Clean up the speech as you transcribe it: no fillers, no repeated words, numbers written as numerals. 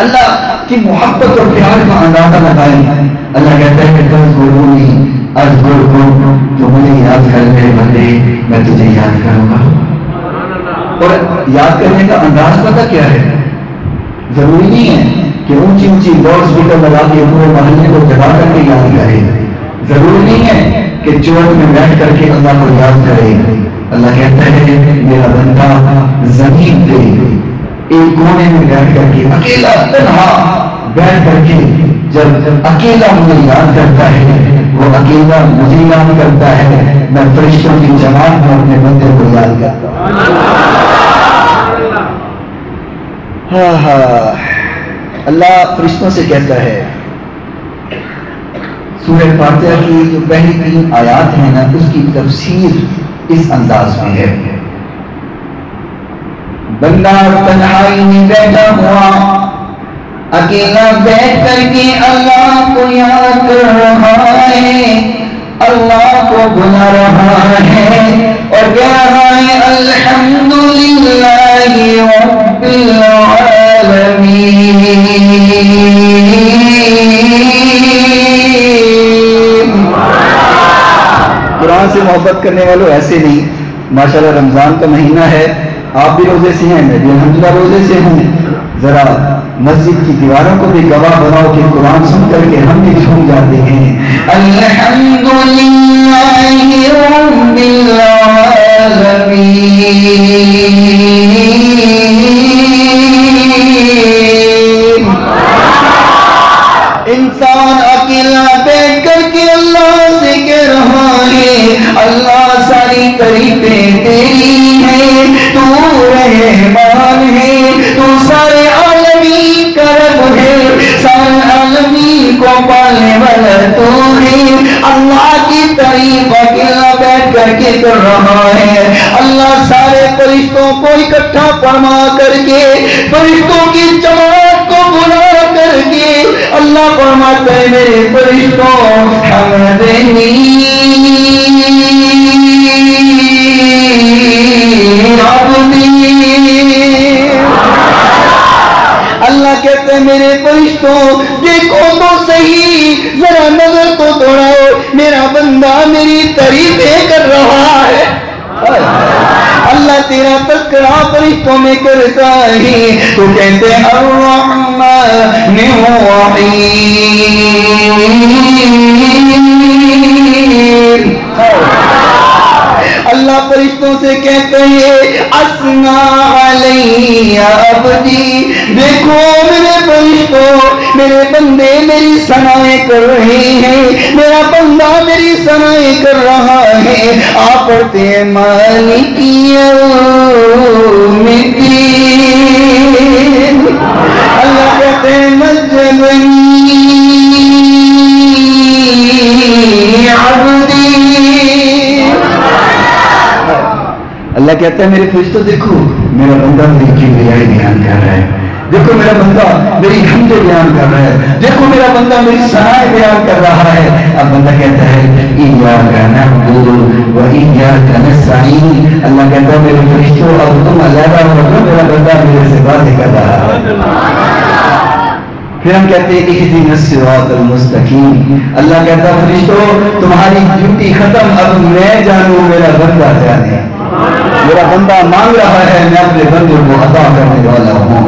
اللہ کی محبت اور پیار کا اندازہ لگائیں. اللہ کہتا ہے کہ تو مجھے یاد کر میرے بندے، میں تجھے یاد کروں گا. اور یاد کرنے کا انداز پتہ کیا ہے؟ ضروری نہیں ہے کہ اونچی اونچی لاؤڈ اسپیکر لگا کے پورے محلے کو جگا کر کے یاد کرے. ضروری نہیں ہے کہ چوٹ میں بیٹھ کر کے اللہ کو یاد کرے. اللہ کہتا ہے میرا بندہ زمین پہ ایک کونے میں بیٹھ کر کے اکیلا تنہا بیٹھ کر کے جب اکیلا مجھے یاد کرتا ہے، وہ اکیلا مجھے یاد کرتا ہے، میں فرشتوں کی جماعت میں اپنے بندے کو یاد کرتا ہوں. اللہ فرشتوں سے کہتا ہے، سورہ فاتحہ کی جو پہلی 3 آیات ہیں نا، اس کی تفسیر اس انداز میں ہے. بندہ تنہائی میں بیٹھا ہوا اکیلا بیٹھ کر کے اللہ کو یاد کر رہا ہے، اللہ کو بلا رہا ہے اور کہہ رہا ہے الحمدللہ رب العالمین. قرآن سے محبت کرنے والوں ایسے نہیں. ماشاءاللہ رمضان کا مہینہ ہے، آپ بھی روزے سے ہیں، میں بھی الحمدللہ روزے سے ہوں. ذرا مسجد کی دیواروں کو بھی گواہ بناؤ کہ قرآن سن کر کے ہم بھی جھوم جاتے ہیں. الحمدللہ رب العالمین. انسان اکیلا بیٹھ کر کے اللہ سے کہہ رہا ہے اللہ ساری تعریفیں تیری ہیں، تو رحمان ہے، تو سارے عالمین کا رب ہے، سارے عالمین کو پالنے والا تو ہے. اللہ کی تعریف اکیلا بیٹھ کر کے کر رہا ہے. اللہ سارے فرشتوں کو اکٹھا فرما کر کے، فرشتوں کی جماعت کو بلا کر کے اللہ فرماتا ہے میرے فرشتوں حمدنی اللہ کہتے ہیں میرے فرشتوں دیکھو تو صحیح، ذرا نظر تو دوڑاؤ، میرا بندہ میری تعریفیں کر رہا ہے. اللہ تیرا تذکرہ فرشتوں میں کرتا ہے. تو کہتے ہیں الرحمن الرحیم. اللہ فرشتوں سے کہتے ہیں اسنا علی عبدی، دیکھو میرے فرشتوں میرے بندے میری ثنائیں کر رہے ہیں، میرا بندہ میری ثنائیں کر رہا ہے. آپ پڑھتے ہیں مالک یوم الدین. اللہ کہتے ہیں مجدنی عبدی. اللہ کہتا ہے میرے فرشتوں دیکھو میرا بندہ میری کبریائی بیان کر رہا ہے، دیکھو میرا بندہ میری حمد بیان کر رہا ہے، دیکھو میرا بندہ میری ثنائیں بیان کر رہا ہے. اب بندہ کہتا ہے ایاک نعبد و ایاک نستعین. اللہ کہتا ہے میرے فرشتوں اب تم علیحدہ ہو، میرا بندہ میرے سے باتیں کر رہا ہے. پھر ہم کہتے ہیں اہدنا الصراط المستقیم. اللہ کہتا ہے فرشتوں تمہاری ڈیوٹی ختم، اب میں جانوں میرا بندہ جانے. میرا بندہ مانگ رہا ہے، میں اپنے بندے کو عطا کرنے والا ہوں.